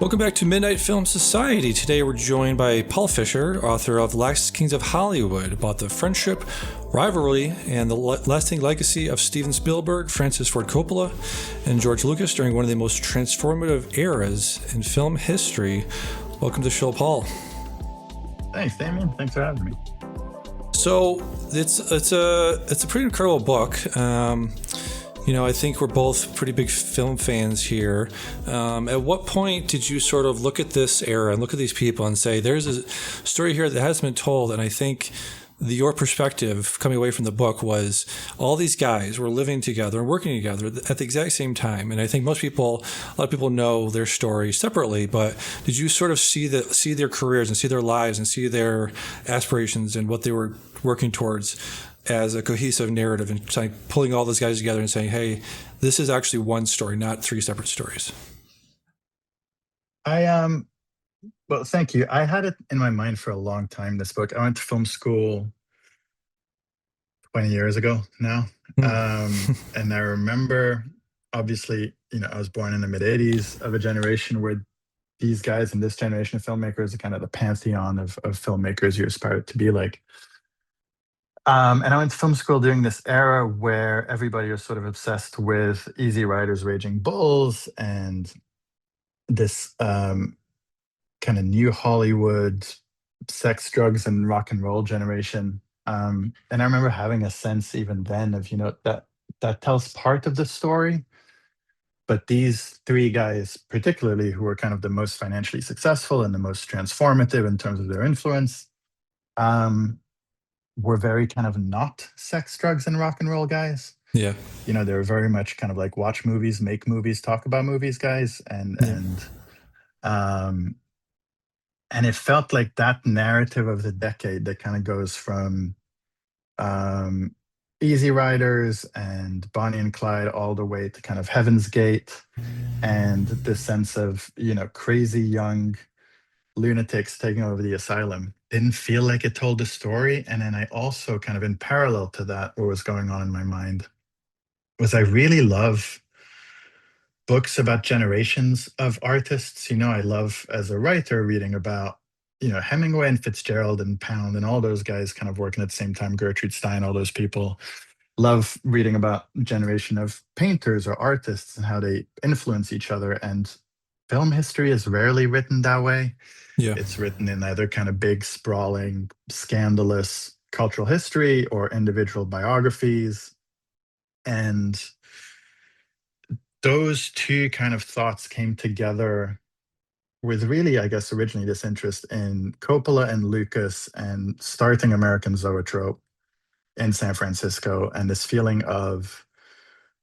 Welcome back to Midnight Film Society. Today we're joined by Paul Fischer, author of Last Kings of Hollywood, about the friendship, rivalry, and the lasting legacy of Steven Spielberg, Francis Ford Coppola, and George Lucas during one of the most transformative eras in film history. Welcome to the show, Paul. Thanks, Damien. Thanks for having me. So it's a pretty incredible book. I think we're both pretty big film fans here. At what point did you sort of look at this era and look at these people and say, there's a story here that hasn't been told? And I think your perspective coming away from the book was all these guys were living together and working together at the exact same time. And I think a lot of people know their story separately, but did you sort of see their careers and see their lives and see their aspirations and what they were working towards as a cohesive narrative and pulling all those guys together and saying, hey, this is actually one story, not three separate stories? Well, thank you. I had it in my mind for a long time, this book. I went to film school 20 years ago now. And I remember, obviously, I was born in the mid 80s of a generation where these guys in this generation of filmmakers are kind of the pantheon of filmmakers you aspire to be like. And I went to film school during this era where everybody was sort of obsessed with Easy Riders, Raging Bulls, and this kind of new Hollywood sex, drugs, and rock and roll generation. And I remember having a sense even then of, that tells part of the story. But these three guys, particularly, who were kind of the most financially successful and the most transformative in terms of their influence, were very kind of not sex, drugs, and rock and roll guys. Yeah. They were very much kind of like watch movies, make movies, talk about movies guys. And it felt like that narrative of the decade that kind of goes from Easy Riders and Bonnie and Clyde all the way to kind of Heaven's Gate, and the sense of, crazy young lunatics taking over the asylum didn't feel like it told the story. And then I also kind of, in parallel to that, what was going on in my mind was I really love books about generations of artists. I love, as a writer, reading about, Hemingway and Fitzgerald and Pound and all those guys kind of working at the same time, Gertrude Stein, all those people. Love reading about generation of painters or artists and how they influence each other. And film history is rarely written that way. Yeah. It's written in either kind of big, sprawling, scandalous cultural history or individual biographies. And those two kind of thoughts came together with really, I guess, originally this interest in Coppola and Lucas and starting American Zoetrope in San Francisco, and this feeling of,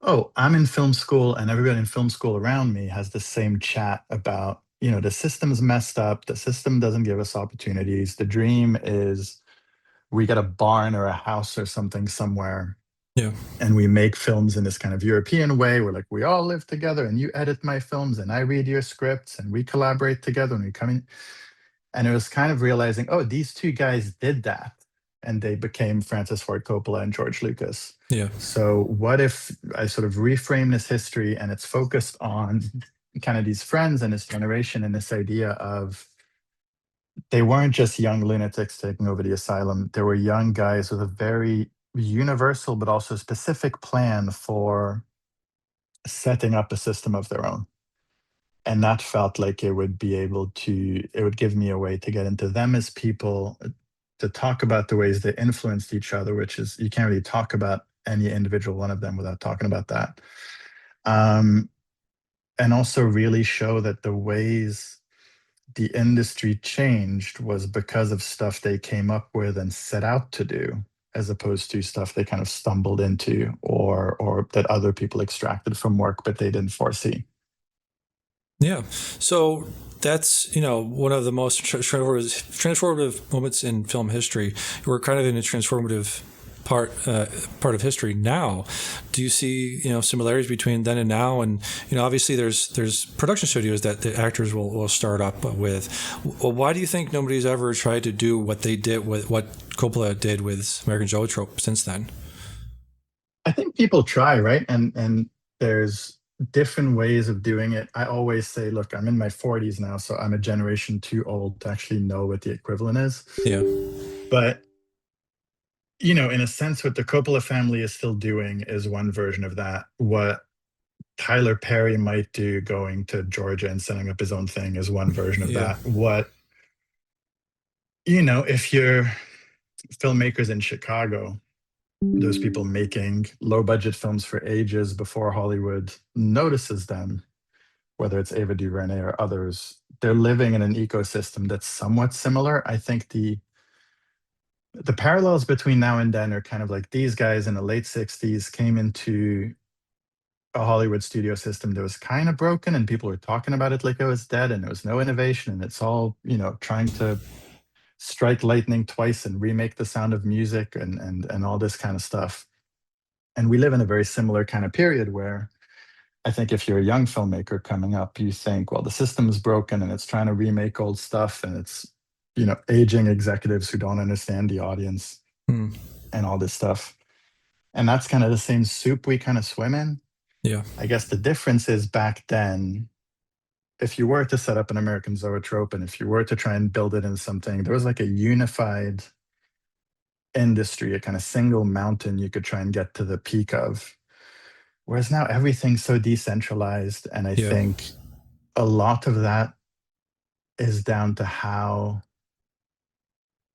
oh, I'm in film school and everybody in film school around me has the same chat about, the system's messed up. The system doesn't give us opportunities. The dream is we get a barn or a house or something somewhere. Yeah. And we make films in this kind of European way where, like, we all live together and you edit my films and I read your scripts and we collaborate together and we come in. And it was kind of realizing, oh, these two guys did that. And they became Francis Ford Coppola and George Lucas. Yeah. So what if I sort of reframe this history and it's focused on kind of these friends and this generation and this idea of they weren't just young lunatics taking over the asylum. There were young guys with a very universal but also specific plan for setting up a system of their own. And that felt like it would give me a way to get into them as people, to talk about the ways they influenced each other, which is, you can't really talk about any individual one of them without talking about that. And also really show that the ways the industry changed was because of stuff they came up with and set out to do, as opposed to stuff they kind of stumbled into or that other people extracted from work but they didn't foresee. Yeah. So that's, one of the most transformative moments in film history. We're kind of in a transformative part of history now. Do you see, similarities between then and now? And, obviously there's production studios that the actors will start up with. Well, why do you think nobody's ever tried to do what they did with what Coppola did with American Zoetrope since then? I think people try, right? And there's different ways of doing it. I always say, look, I'm in my 40s now, so I'm a generation too old to actually know what the equivalent is. Yeah. But, in a sense, what the Coppola family is still doing is one version of that. What Tyler Perry might do going to Georgia and setting up his own thing is one version of Yeah. that. If you're filmmakers in Chicago, those people making low budget films for ages before Hollywood notices them, whether it's Ava DuVernay or others, they're living in an ecosystem that's somewhat similar. I think the parallels between now and then are kind of like these guys in the late 60s came into a Hollywood studio system that was kind of broken and people were talking about it like it was dead and there was no innovation and it's all, trying to strike lightning twice and remake the sound of music and all this kind of stuff. And we live in a very similar kind of period where I think if you're a young filmmaker coming up, you think, well, the system's broken and it's trying to remake old stuff and it's, aging executives who don't understand the audience Hmm. and all this stuff. And that's kind of the same soup we kind of swim in. Yeah. I guess the difference is back then, if you were to set up an American zoetrope and if you were to try and build it into something, there was like a unified industry, a kind of single mountain you could try and get to the peak of. Whereas now everything's so decentralized. And I Yeah. think a lot of that is down to how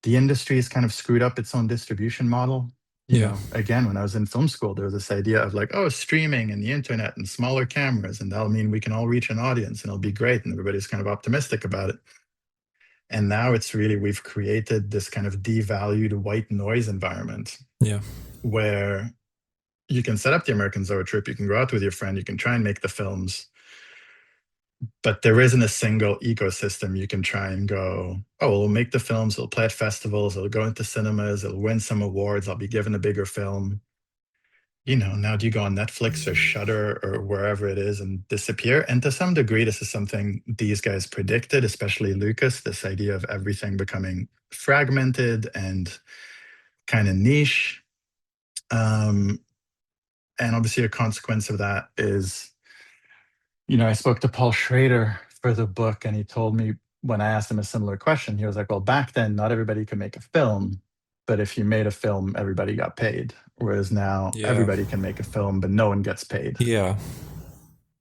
the industry has kind of screwed up its own distribution model. Yeah. Again, when I was in film school, there was this idea of like, oh, streaming and the internet and smaller cameras, and that'll mean we can all reach an audience and it'll be great. And everybody's kind of optimistic about it. And now it's really, we've created this kind of devalued white noise environment Yeah. where you can set up the American Zoetrope, you can go out with your friend, you can try and make the films, but there isn't a single ecosystem you can try and go, oh, well, we'll make the films, we'll play at festivals, it'll go into cinemas, it'll win some awards, I'll be given a bigger film. Now do you go on Netflix or Shudder or wherever it is and disappear? And to some degree, this is something these guys predicted, especially Lucas, this idea of everything becoming fragmented and kind of niche. Um, and obviously, a consequence of that is, I spoke to Paul Schrader for the book, and he told me when I asked him a similar question, he was like, well, back then, not everybody could make a film, but if you made a film, everybody got paid. Whereas now, Yeah. everybody can make a film, but no one gets paid. Yeah.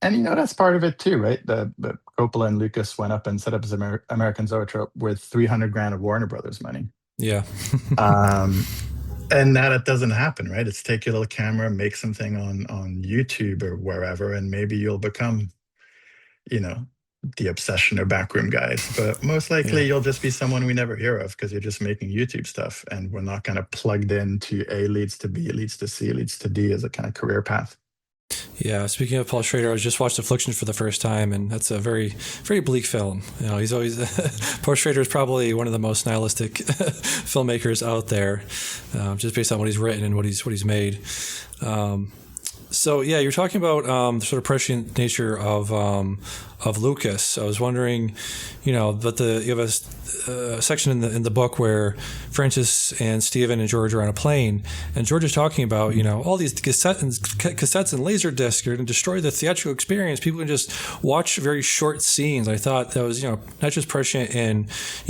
And, that's part of it too, right? The Coppola and Lucas went up and set up his American Zoetrope with 300 grand of Warner Brothers money. Yeah. Um, and now that doesn't happen, right? It's take your little camera, make something on YouTube or wherever, and maybe you'll become, you know, the obsession or backroom guys. But most Yeah. likely you'll just be someone we never hear of because you're just making YouTube stuff and we're not kind of plugged into A leads to B leads to C leads to D as a kind of career path. Yeah, speaking of Paul Schrader, I just watched Affliction for the first time, and that's a very, very bleak film. He's always Paul Schrader is probably one of the most nihilistic filmmakers out there, just based on what he's written and what he's made. So yeah, you're talking about the sort of prescient nature of Lucas. I was wondering, but you have a section in the book where Francis and Stephen and George are on a plane, and George is talking about all these cassettes and laser discs are going to destroy the theatrical experience. People can just watch very short scenes. I thought that was not just prescient in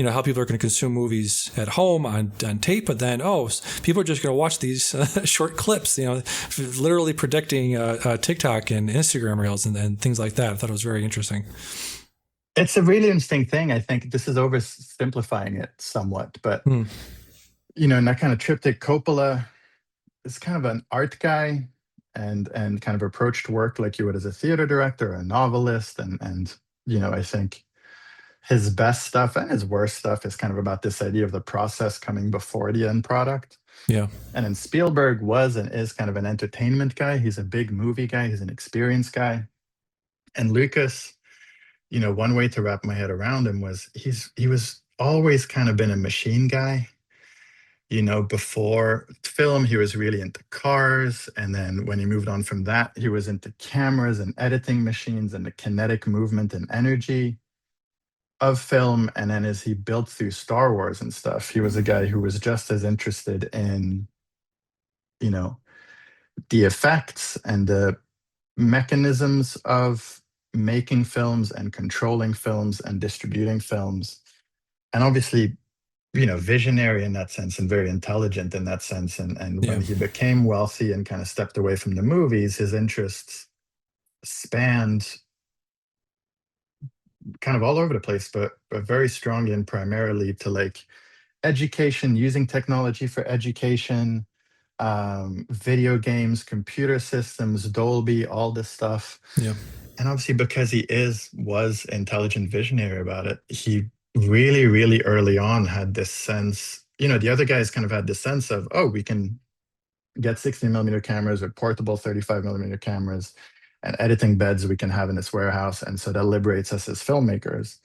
how people are going to consume movies at home on tape, but then people are just going to watch these short clips. Literally predicting TikTok and Instagram reels and things like that. I thought it was very interesting. It's a really interesting thing. I think this is oversimplifying it somewhat, but in that kind of triptych, Coppola is kind of an art guy and kind of approached work like you would as a theater director, a novelist, and I think his best stuff and his worst stuff is kind of about this idea of the process coming before the end product. Yeah. And then Spielberg was and is kind of an entertainment guy. He's a big movie guy. He's an experience guy. And Lucas, one way to wrap my head around him was he was always kind of been a machine guy. Before film, he was really into cars. And then when he moved on from that, he was into cameras and editing machines and the kinetic movement and energy of film. And then as he built through Star Wars and stuff, he was a guy who was just as interested in, the effects and the mechanisms of making films and controlling films and distributing films. And obviously, visionary in that sense and very intelligent in that sense. And when Yeah. he became wealthy and kind of stepped away from the movies, his interests spanned kind of all over the place, but very strongly and primarily to like education, using technology for education, video games, computer systems, Dolby, all this stuff. Yeah. And obviously, because he was intelligent visionary about it, he really, really early on had this sense. The other guys kind of had this sense of, oh, we can get 60 millimeter cameras or portable 35 millimeter cameras and editing beds we can have in this warehouse. And so that liberates us as filmmakers.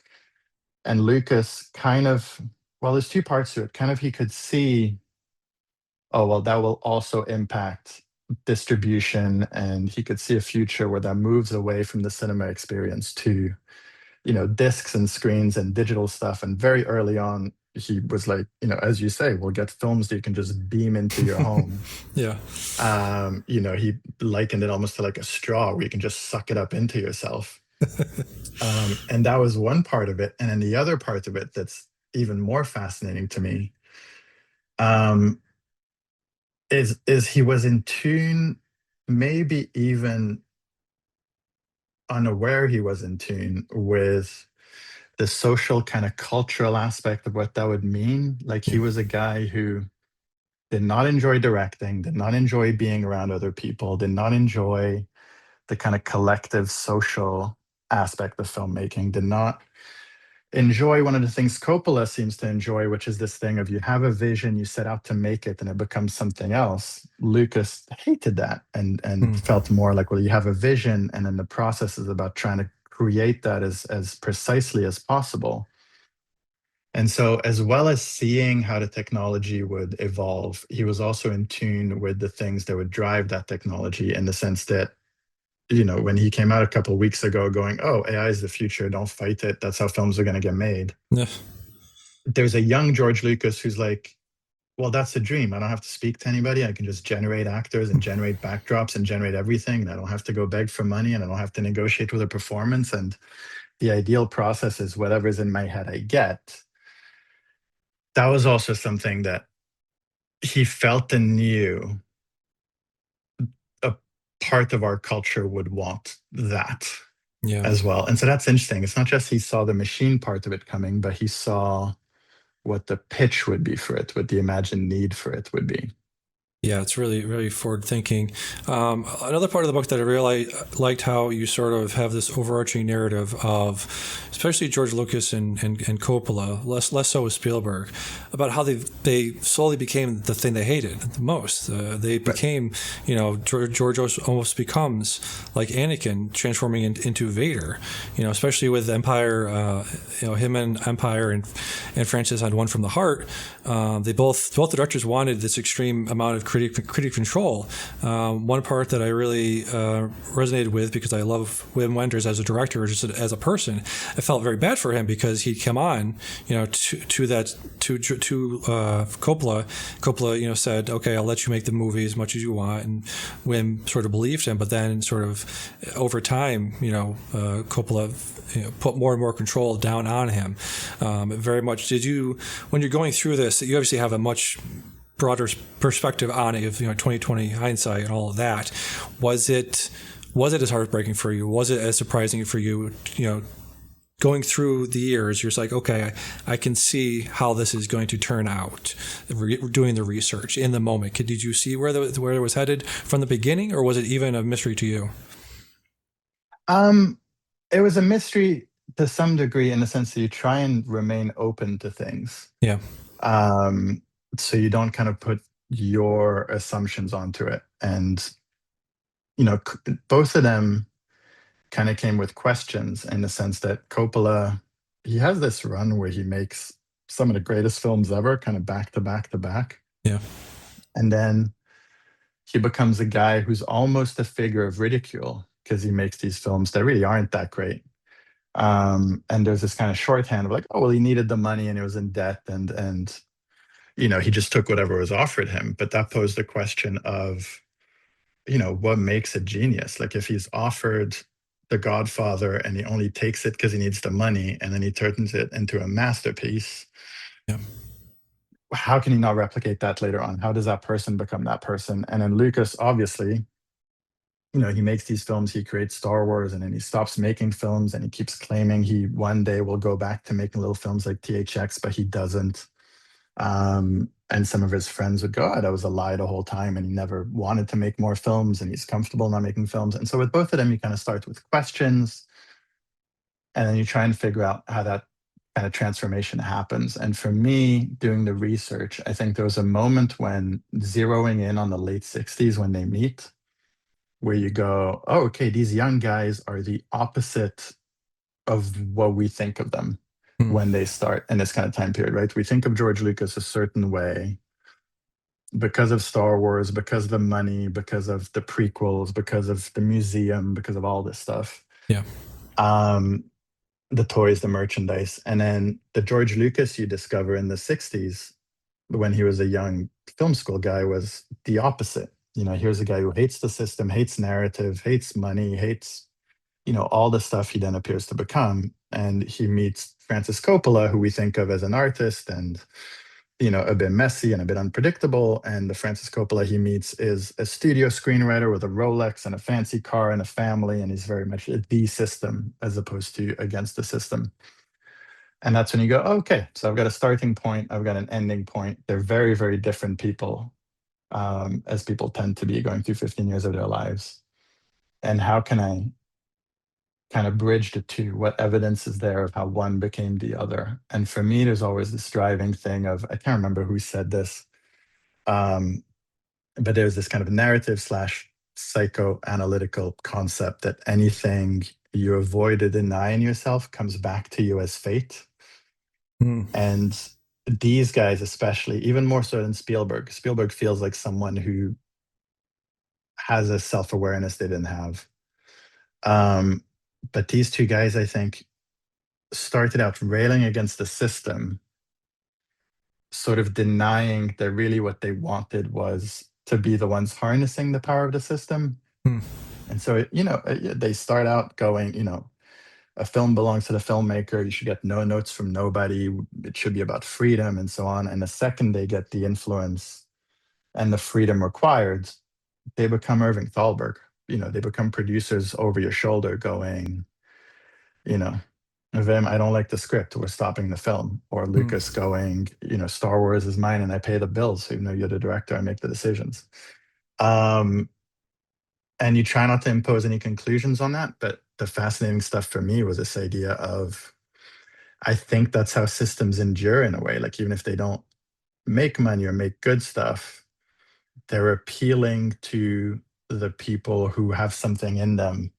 And Lucas kind of, well, there's two parts to it. Kind of he could see, oh, well, that will also impact distribution. And he could see a future where that moves away from the cinema experience to, discs and screens and digital stuff. And very early on, he was like, as you say, we'll get films that you can just beam into your home. Yeah. He likened it almost to like a straw where you can just suck it up into yourself. And that was one part of it. And then the other part of it that's even more fascinating to me um, is he was in tune, maybe even unaware he was in tune with the social kind of cultural aspect of what that would mean. Like Yeah. he was a guy who did not enjoy directing, did not enjoy being around other people, did not enjoy the kind of collective social aspect of filmmaking, did not enjoy one of the things Coppola seems to enjoy, which is this thing of you have a vision, you set out to make it, and it becomes something else. Lucas hated that and Mm. felt more like, well, you have a vision, and then the process is about trying to create that as precisely as possible. And so, as well as seeing how the technology would evolve, he was also in tune with the things that would drive that technology in the sense that, when he came out a couple of weeks ago going, oh, AI is the future, don't fight it. That's how films are going to get made. Yeah. There's a young George Lucas who's like, well, that's a dream. I don't have to speak to anybody. I can just generate actors and generate backdrops and generate everything. And I don't have to go beg for money and I don't have to negotiate with a performance. And the ideal process is whatever's in my head I get. That was also something that he felt and knew a part of our culture would want that Yeah. as well. And so that's interesting. It's not just he saw the machine part of it coming, but he saw what the pitch would be for it, what the imagined need for it would be. Yeah, it's really, really forward thinking. Another part of the book that I really liked how you sort of have this overarching narrative of, especially George Lucas and Coppola, less so with Spielberg, about how they slowly became the thing they hated the most. They became, George almost becomes like Anakin transforming into Vader. Especially with Empire, him and Empire and Francis on One from the Heart. They both the directors wanted this extreme amount of critic control. One part that I really resonated with, because I love Wim Wenders as a director, just as a person, I felt very bad for him because he'd come on, to Coppola. Coppola, said, "Okay, I'll let you make the movie as much as you want," and Wim sort of believed him. But then, sort of over time, Coppola put more and more control down on him. Very much. Did you, when you're going through this, you obviously have a much broader perspective on it, of 2020 hindsight and all of that. Was it as heartbreaking for you? Was it as surprising for you? Going through the years, you're just like, okay, I can see how this is going to turn out. Doing the research in the moment, did you see where it was headed from the beginning, or was it even a mystery to you? It was a mystery to some degree in the sense that you try and remain open to things. Yeah. Um, so you don't kind of put your assumptions onto it. And, both of them kind of came with questions in the sense that Coppola, he has this run where he makes some of the greatest films ever, kind of back to back to back. Yeah. And then he becomes a guy who's almost a figure of ridicule because he makes these films that really aren't that great. And there's this kind of shorthand of like, oh, well, he needed the money and he was in debt and, he just took whatever was offered him. But that posed the question of what makes a genius? Like if he's offered The Godfather and he only takes it because he needs the money and then he turns it into a masterpiece, Yeah. how can he not replicate that later on? How does that person become that person? And then Lucas, obviously, he makes these films, he creates Star Wars, and then he stops making films and he keeps claiming he one day will go back to making little films like THX, but he doesn't. And some of his friends would go, oh, that was a lie the whole time, and he never wanted to make more films, and he's comfortable not making films. And so with both of them, you kind of start with questions, and then you try and figure out how that kind of transformation happens. And for me, doing the research, I think there was a moment when zeroing in on the late 60s when they meet, where you go, oh, okay, these young guys are the opposite of what we think of them Hmm. when they start in this kind of time period, right? We think of George Lucas a certain way because of Star Wars, because of the money, because of the prequels, because of the museum, because of all this stuff. Yeah. Um, the toys, the merchandise. And then the George Lucas you discover in the 60s when he was a young film school guy was the opposite. Here's a guy who hates the system, hates narrative, hates money, hates, all the stuff he then appears to become. And he meets Francis Coppola, who we think of as an artist and a bit messy and a bit unpredictable. And the Francis Coppola he meets is a studio screenwriter with a Rolex and a fancy car and a family, and he's very much the system as opposed to against the system. And that's when you go, oh, okay, so I've got a starting point, I've got an ending point. They're very, very different people, as people tend to be going through 15 years of their lives. And how can I kind of bridge the two? What evidence is there of how one became the other? And for me, there's always this driving thing of, I can't remember who said this, um, but there's this kind of narrative slash psychoanalytical concept that anything you avoid or deny in yourself comes back to you as fate. Hmm. And these guys, especially, even more so than Spielberg feels like someone who has a self awareness they didn't have. Um, but these two guys, I think, started out railing against the system, sort of denying that really what they wanted was to be the ones harnessing the power of the system. Hmm. And so, they start out going, a film belongs to the filmmaker. You should get no notes from nobody. It should be about freedom and so on. And the second they get the influence and the freedom required, they become Irving Thalberg. They become producers over your shoulder going, you know, Vim, I don't like the script. We're stopping the film. Or Hmm. Lucas going, Star Wars is mine and I pay the bills. Even though you're the director, I make the decisions. Um, and you try not to impose any conclusions on that. But the fascinating stuff for me was this idea of, I think that's how systems endure in a way. Like even if they don't make money or make good stuff, they're appealing to the people who have something in them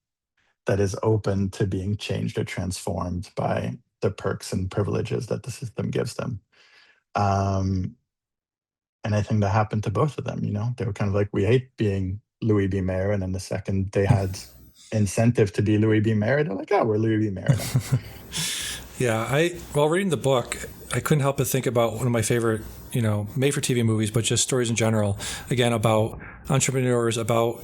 that is open to being changed or transformed by the perks and privileges that the system gives them. Um, and I think that happened to both of them. They were kind of like, we hate being Louis B. Mayer. And then the second they had incentive to be Louis B. Mayer, they're like, oh, we're Louis B. Mayer now. Yeah, while reading the book, I couldn't help but think about one of my favorite, made for TV movies, but just stories in general. Again, about entrepreneurs, about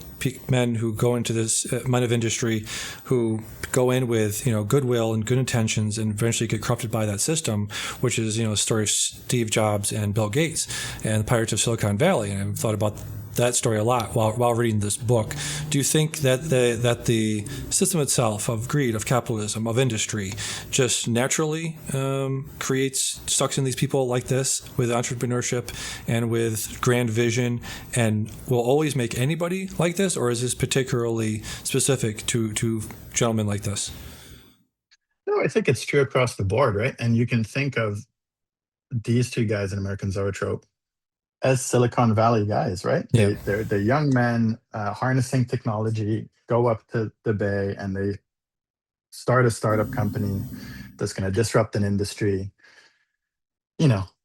men who go into this men of industry, who go in with goodwill and good intentions, and eventually get corrupted by that system, which is the story of Steve Jobs and Bill Gates and the Pirates of Silicon Valley. And I've thought about that story a lot while reading this book. Do you think that the system itself of greed, of capitalism, of industry, just naturally creates sucks in these people like this with entrepreneurship and with grand vision, and will always make anybody like this, or is this particularly specific to gentlemen like this? No, I think it's true across the board, right? And you can think of these two guys in American Zoetrope as Silicon Valley guys, right? Yeah. They're young men harnessing technology, go up to the Bay, and they start a startup company that's going to disrupt an industry.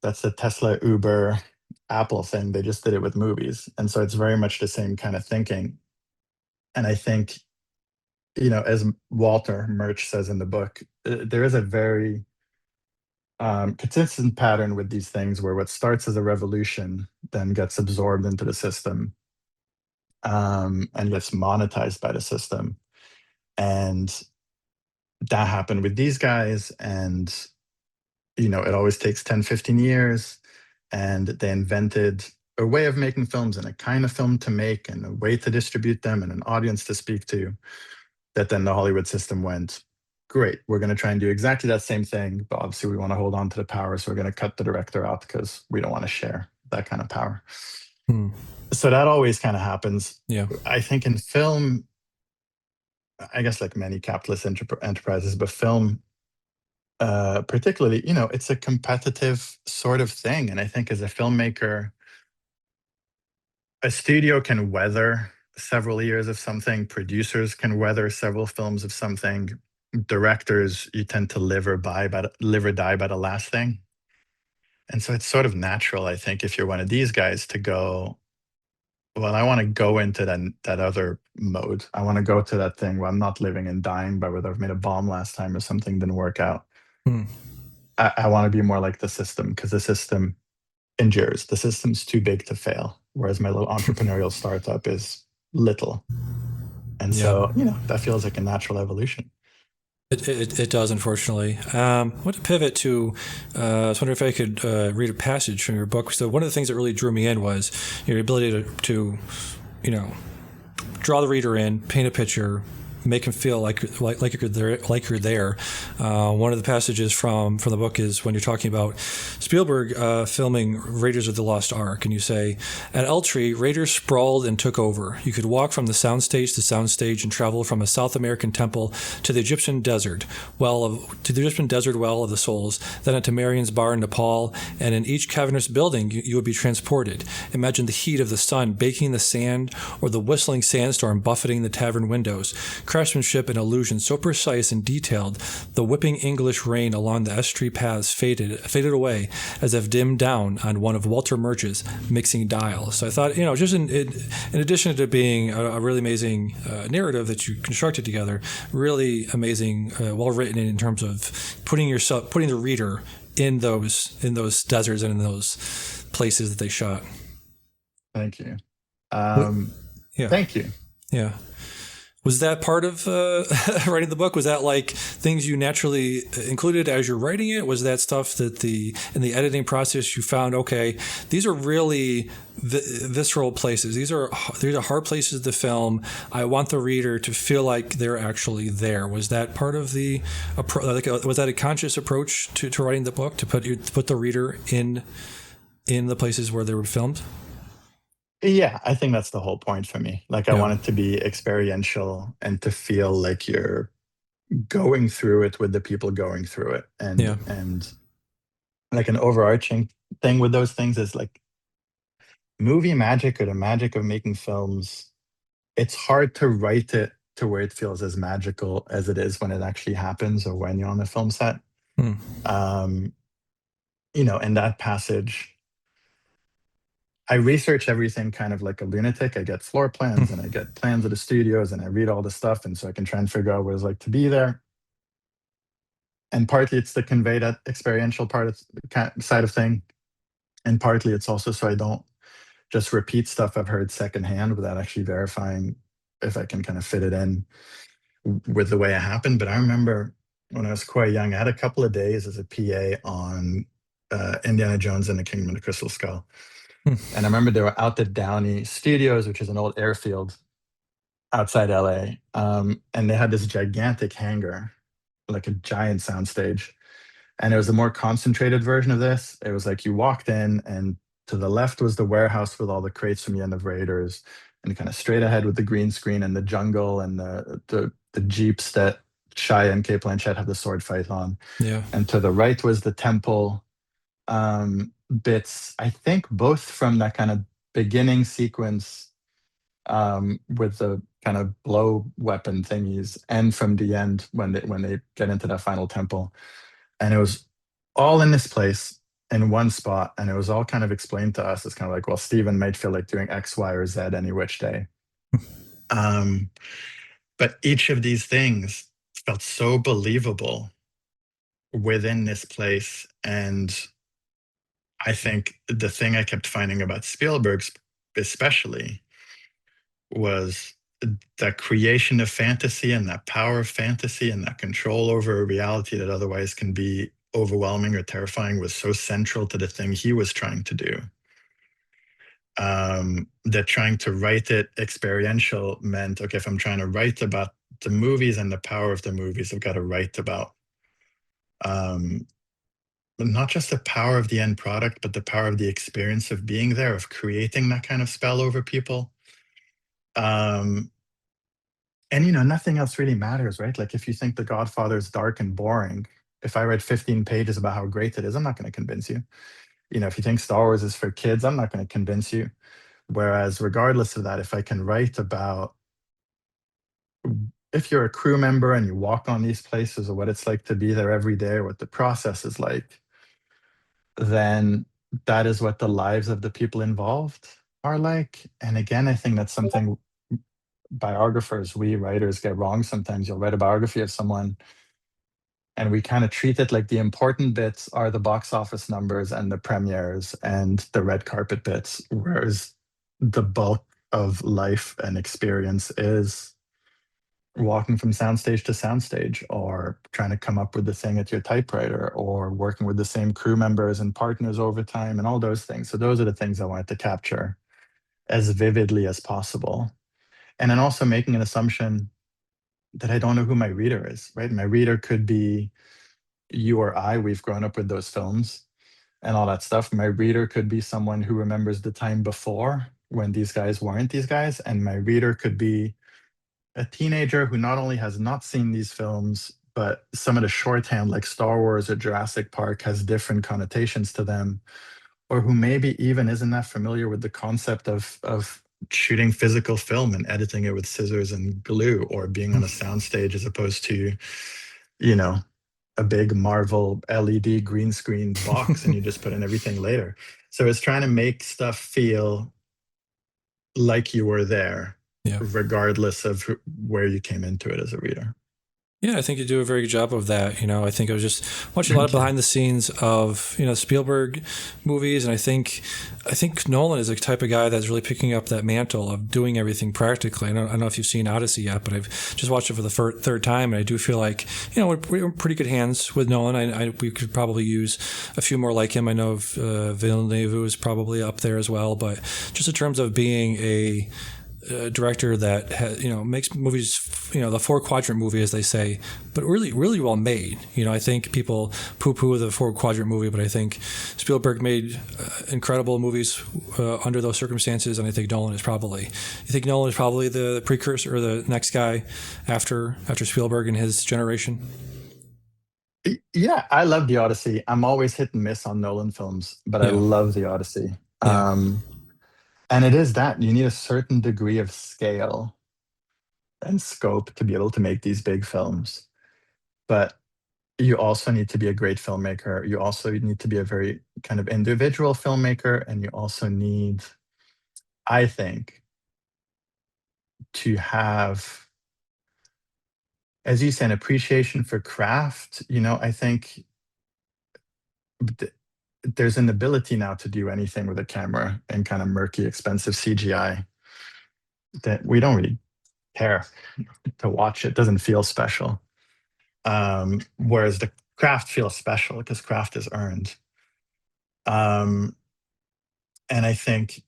That's the Tesla, Uber, Apple thing. They just did it with movies, and so it's very much the same kind of thinking. And I think, as Walter Murch says in the book, there is a very consistent pattern with these things where what starts as a revolution then gets absorbed into the system. and gets monetized by the system. And that happened with these guys. And, it always takes 10, 15 years. And they invented a way of making films and a kind of film to make and a way to distribute them and an audience to speak to, that then the Hollywood system went, great, we're going to try and do exactly that same thing. But obviously, we want to hold on to the power. So we're going to cut the director out because we don't want to share that kind of power. Hmm. So that always kind of happens. Yeah. I think in film, I guess like many capitalist enterprises, but film, particularly, it's a competitive sort of thing. And I think as a filmmaker, a studio can weather several years of something, producers can weather several films of something. Directors, you tend to live or die by the last thing. And so it's sort of natural, I think, if you're one of these guys to go, well, I want to go into that other mode. I want to go to that thing where I'm not living and dying by whether I've made a bomb last time or something didn't work out. Hmm. I want to be more like the system because the system endures. The system's too big to fail, whereas my little entrepreneurial startup is little. And Yeah. so, that feels like a natural evolution. It does, unfortunately. I want to pivot to, I was wondering if I could read a passage from your book. So one of the things that really drew me in was your ability to draw the reader in, paint a picture, make him feel like you're there. One of the passages from the book is when you're talking about Spielberg filming Raiders of the Lost Ark, and you say, at Eltree, raiders sprawled and took over. You could walk from the soundstage to soundstage and travel from a South American temple to the Egyptian desert well of the souls, then into Marion's bar in Nepal, and in each cavernous building you would be transported. Imagine the heat of the sun baking the sand, or the whistling sandstorm buffeting the tavern windows. Craftsmanship and illusion so precise and detailed, the whipping English rain along the estuary paths faded away as if dimmed down on one of Walter Murch's mixing dials. So I thought, just in addition to being a really amazing narrative that you constructed together, really amazing, well written in terms of putting the reader in those deserts and in those places that they shot. Thank you. Yeah. Thank you. Yeah. Was that part of writing the book? Was that like things you naturally included as you're writing it? Was that stuff that in the editing process you found, okay, these are really visceral places. These are hard places to film. I want the reader to feel like they're actually there. Was that part of the was that a conscious approach to writing the book, to put the reader in the places where they were filmed? Yeah, I think that's the whole point for me. Like, I Yeah. want it to be experiential and to feel like you're going through it with the people going through it. Yeah. And like an overarching thing with those things is like movie magic or the magic of making films. It's hard to write it to where it feels as magical as it is when it actually happens or when you're on the film set. Hmm. Um, in that passage, I research everything kind of like a lunatic. I get floor plans and I get plans of the studios and I read all the stuff. And so I can try and figure out what it's like to be there. And partly it's to convey that experiential side of thing. And partly it's also so I don't just repeat stuff I've heard secondhand without actually verifying if I can kind of fit it in with the way it happened. But I remember when I was quite young, I had a couple of days as a PA on Indiana Jones and the Kingdom of the Crystal Skull. And I remember they were out at Downey Studios, which is an old airfield outside LA. And they had this gigantic hangar, like a giant soundstage. And it was a more concentrated version of this. It was like you walked in, and to the left was the warehouse with all the crates from the end of Raiders, and kind of straight ahead with the green screen and the jungle and the jeeps that Shia and Cape Blanchett have the sword fight on. Yeah. And to the right was the temple bits, I think both from that kind of beginning sequence with the kind of blow weapon thingies and from the end when they get into that final temple. And it was all in this place in one spot. And it was all kind of explained to us. It's kind of like, well, Steven might feel like doing X, Y, or Z any which day. But each of these things felt so believable within this place. And I think the thing I kept finding about Spielberg, especially, was that creation of fantasy and that power of fantasy and that control over a reality that otherwise can be overwhelming or terrifying was so central to the thing he was trying to do. That trying to write it experiential meant, okay, if I'm trying to write about the movies and the power of the movies, I've got to write about um, not just the power of the end product, but the power of the experience of being there, of creating that kind of spell over people. Um, and nothing else really matters, right? Like if you think The Godfather is dark and boring, if I read 15 pages about how great it is, I'm not going to convince you. If you think Star Wars is for kids, I'm not going to convince you. Whereas, regardless of that, if I can write about if you're a crew member and you walk on these places or what it's like to be there every day or what the process is like, then that is what the lives of the people involved are like. And again, I think that's something biographers, we writers get wrong sometimes. You'll write a biography of someone and we kind of treat it like the important bits are the box office numbers and the premieres and the red carpet bits, whereas the bulk of life and experience is walking from soundstage to soundstage or trying to come up with the thing at your typewriter or working with the same crew members and partners over time and all those things. So those are the things I wanted to capture as vividly as possible. And then also making an assumption that I don't know who my reader is, right? My reader could be you or I. We've grown up with those films and all that stuff. My reader could be someone who remembers the time before when these guys weren't these guys. And my reader could be a teenager who not only has not seen these films, but some of the shorthand, like Star Wars or Jurassic Park, has different connotations to them, or who maybe even isn't that familiar with the concept of shooting physical film and editing it with scissors and glue, or being on a soundstage as opposed to, you know, a big Marvel LED green screen box and you just put in everything later. So it's trying to make stuff feel like you were there, Yeah. regardless of where you came into it as a reader. Yeah, I think you do a very good job of that. I think I was just watching a lot of Thank you. behind the scenes of Spielberg movies, and I think Nolan is the type of guy that's really picking up that mantle of doing everything practically. I don't know if you've seen Odyssey yet, but I've just watched it for the third time, and I do feel like we're in pretty good hands with Nolan. We could probably use a few more like him. I know Villeneuve is probably up there as well, but just in terms of being a director that makes movies, the four quadrant movie, as they say, but really, really well made. I think people poo-poo the four quadrant movie, but I think Spielberg made incredible movies under those circumstances, and I think Nolan is probably. You think Nolan is probably the precursor or the next guy after Spielberg in his generation? Yeah, I love the Odyssey. I'm always hit and miss on Nolan films, but I Yeah, love the Odyssey. yeah, And it is that you need a certain degree of scale and scope to be able to make these big films. But you also need to be a great filmmaker. You also need to be a very kind of individual filmmaker. And you also need, I think, to have, as you say, an appreciation for craft. I think there's an ability now to do anything with a camera and kind of murky, expensive CGI that we don't really care to watch. It doesn't feel special. Whereas the craft feels special because craft is earned. Um, and I think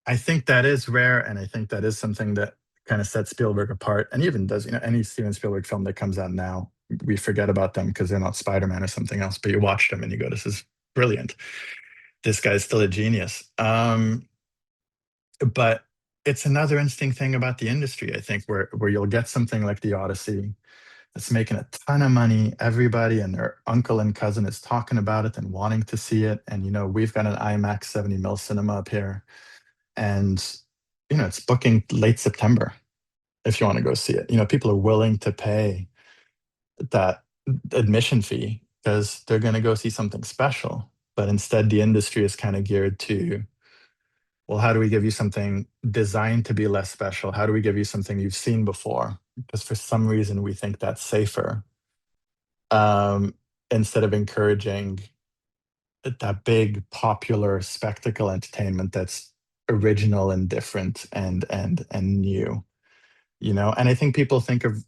that is rare, and I think that is something that kind of sets Spielberg apart, and even does any Steven Spielberg film that comes out now, we forget about them because they're not Spider-Man or something else. But you watch them and you go, "This is brilliant. This guy's still a genius." But it's another interesting thing about the industry, I think, where you'll get something like The Odyssey that's making a ton of money. Everybody and their uncle and cousin is talking about it and wanting to see it. And we've got an IMAX 70 mil cinema up here, and it's booking late September if you want to go see it. People are willing to pay that admission fee because they're going to go see something special. But instead, the industry is kind of geared to, well, how do we give you something designed to be less special? How do we give you something you've seen before? Because for some reason we think that's safer, um, instead of encouraging that big popular spectacle entertainment that's original and different and new, you know. And I think people think of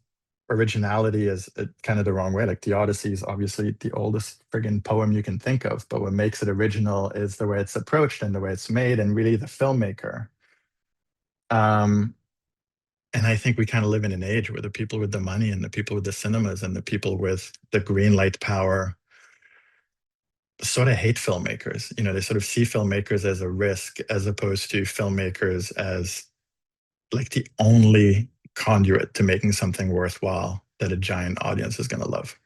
originality as kind of the wrong way. Like the Odyssey is obviously the oldest friggin' poem you can think of, but what makes it original is the way it's approached and the way it's made, and really the filmmaker. Um, and I think we kind of live in an age where the people with the money and the people with the cinemas and the people with the green light power sort of hate filmmakers. You know, they sort of see filmmakers as a risk as opposed to filmmakers as like the only conduit to making something worthwhile that a giant audience is going to love.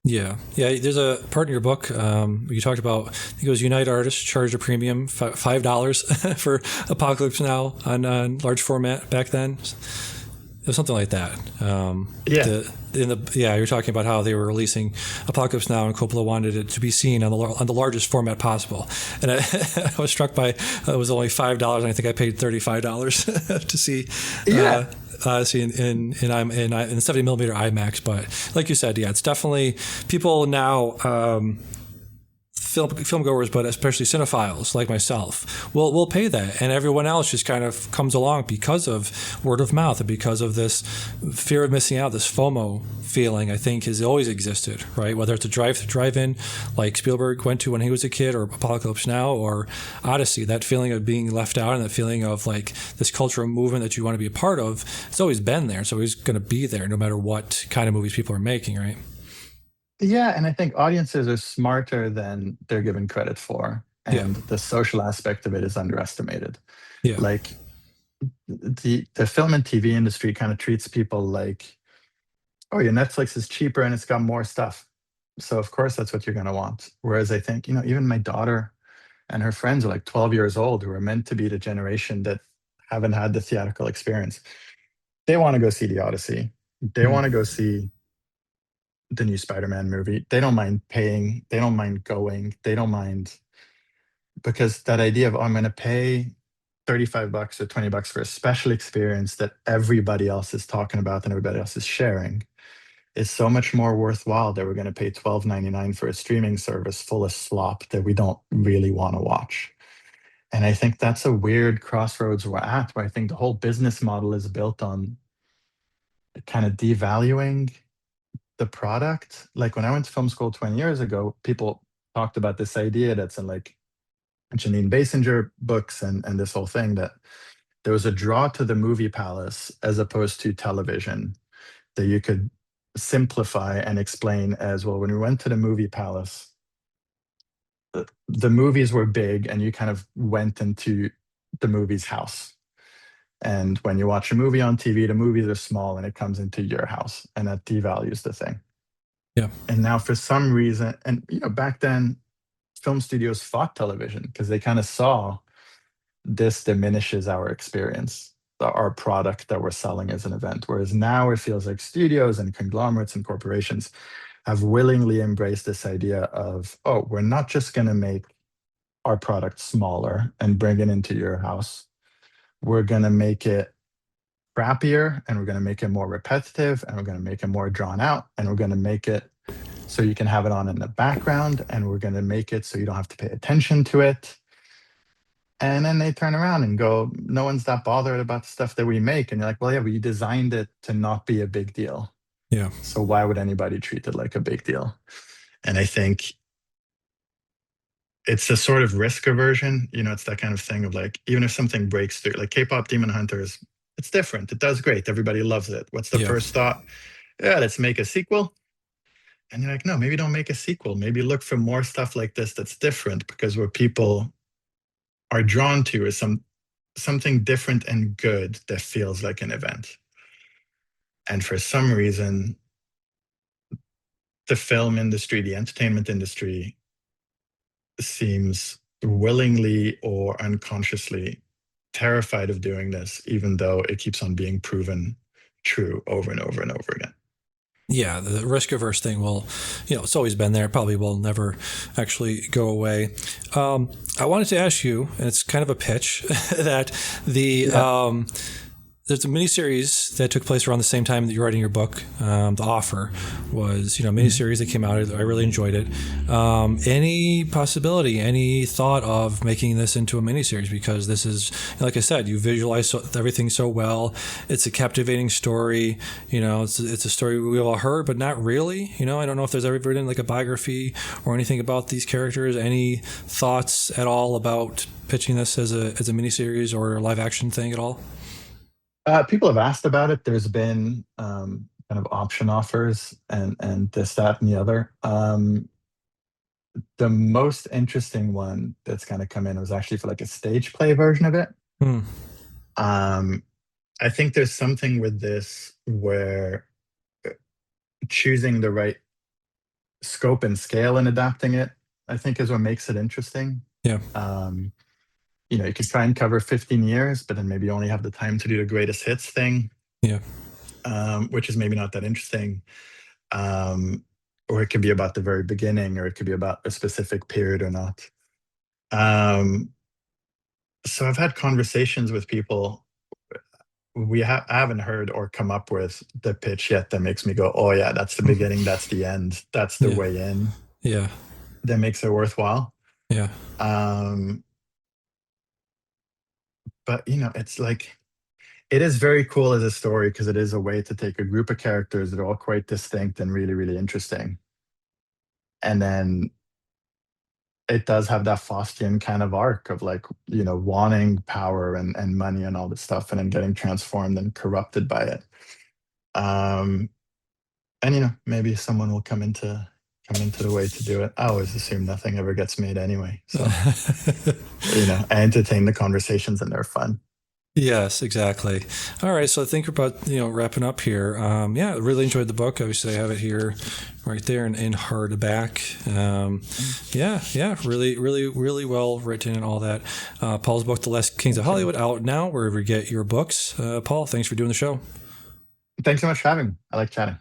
Yeah, yeah. There's a part in your book you talked about. I think it was Unite Artists charged a premium $5 for Apocalypse Now on large format back then. It was something like that. Yeah. You're talking about how they were releasing Apocalypse Now, and Coppola wanted it to be seen on the largest format possible. And I was struck by it was only $5, and I think I paid $35 to see. Yeah. See in 70 millimeter IMAX, but like you said, yeah, it's definitely people now. Film goers, but especially cinephiles like myself, will pay that, and everyone else just kind of comes along because of word of mouth and because of this fear of missing out, this FOMO feeling. I think has always existed, right? Whether it's a drive-in like Spielberg went to when he was a kid, or Apocalypse Now, or Odyssey, that feeling of being left out and that feeling of like this cultural movement that you want to be a part of. It's always been there. It's always going to be there, no matter what kind of movies people are making, right? Yeah, and I think audiences are smarter than they're given credit for, Yeah, and the social aspect of it is underestimated. yeah, Like the film and TV industry kind of treats people like, oh, your Netflix is cheaper and it's got more stuff, so of course that's what you're going to want. Whereas I think, you know, even my daughter and her friends are like 12 years old, who are meant to be the generation that haven't had the theatrical experience. They want to go see the Odyssey. They mm, want to go see the new Spider-Man movie. They don't mind paying, they don't mind going, they don't mind, because that idea of, oh, I'm going to pay $35 or $20 for a special experience that everybody else is talking about and everybody else is sharing is so much more worthwhile that we're going to pay $12.99 for a streaming service full of slop that we don't really want to watch. And I think that's a weird crossroads we're at, where I think the whole business model is built on kind of devaluing the product. Like when I went to film school 20 years ago, people talked about this idea that's in like Janine Basinger books and this whole thing, that there was a draw to the movie palace as opposed to television, that you could simplify and explain as, well, when we went to the movie palace, the movies were big and you kind of went into the movie's house. And when you watch a movie on TV, the movies are small and it comes into your house, and that devalues the thing. yeah, And now for some reason, and you know, back then film studios fought television because they kind of saw this diminishes our experience, our product that we're selling as an event. Whereas now it feels like studios and conglomerates and corporations have willingly embraced this idea of, oh, we're not just going to make our product smaller and bring it into your house. We're going to make it crappier, and we're going to make it more repetitive, and we're going to make it more drawn out, and we're going to make it so you can have it on in the background, and we're going to make it so you don't have to pay attention to it. And then they turn around and go, no one's that bothered about the stuff that we make. And you're like, well, yeah, but you designed it to not be a big deal. yeah, So why would anybody treat it like a big deal? And I think it's a sort of risk aversion. You know, it's that kind of thing of like, even if something breaks through, like K-pop Demon Hunters, it's different. It does great. Everybody loves it. What's the yeah. first thought? Yeah, let's make a sequel. And you're like, no, maybe don't make a sequel. Maybe look for more stuff like this that's different, because what people are drawn to is something different and good that feels like an event. And for some reason, the film industry, the entertainment industry seems willingly or unconsciously terrified of doing this, even though it keeps on being proven true over and over and over again. Yeah, the risk averse thing will, it's always been there. Probably will never actually go away. I wanted to ask you, and it's kind of a pitch, that the Yeah. there's a miniseries that took place around the same time that you're writing your book. The Offer was, a miniseries that came out. I really enjoyed it. Any possibility, any thought of making this into a miniseries? Because this is, like I said, you visualize everything so well. It's a captivating story. It's a story we've all heard, but not really. I don't know if there's ever been like a biography or anything about these characters. Any thoughts at all about pitching this as a miniseries or a live action thing at all? People have asked about it. There's been kind of option offers and this, that, and the other. The most interesting one that's kind of come in was actually for like a stage play version of it. Hmm. Um, I think there's something with this where choosing the right scope and scale and adapting it, I think, is what makes it interesting. Yeah. Um, you could try and cover 15 years, but then maybe you only have the time to do the greatest hits thing, Yeah. which is maybe not that interesting. Or it could be about the very beginning, or it could be about a specific period or not. Um, so I've had conversations with people. I haven't heard or come up with the pitch yet that makes me go, oh yeah, that's the beginning, that's the end, that's the Yeah. way in. Yeah. That makes it worthwhile. Yeah. Um, but it's like it is very cool as a story because it is a way to take a group of characters that are all quite distinct and really, really interesting, and then it does have that Faustian kind of arc of like wanting power and money and all this stuff, and then getting transformed and corrupted by it. Um, and maybe someone will come into the way to do it. I always assume nothing ever gets made anyway, so I entertain the conversations and they're fun. Yes, exactly. All right, so I think we're about wrapping up here. Yeah, really enjoyed the book. Obviously, I have it here, right there, in hardback. Yeah, really, really, really well written and all that. Paul's book, The Last Kings of Hollywood, out now wherever you get your books. Paul, thanks for doing the show. Thanks so much for having me. I like chatting.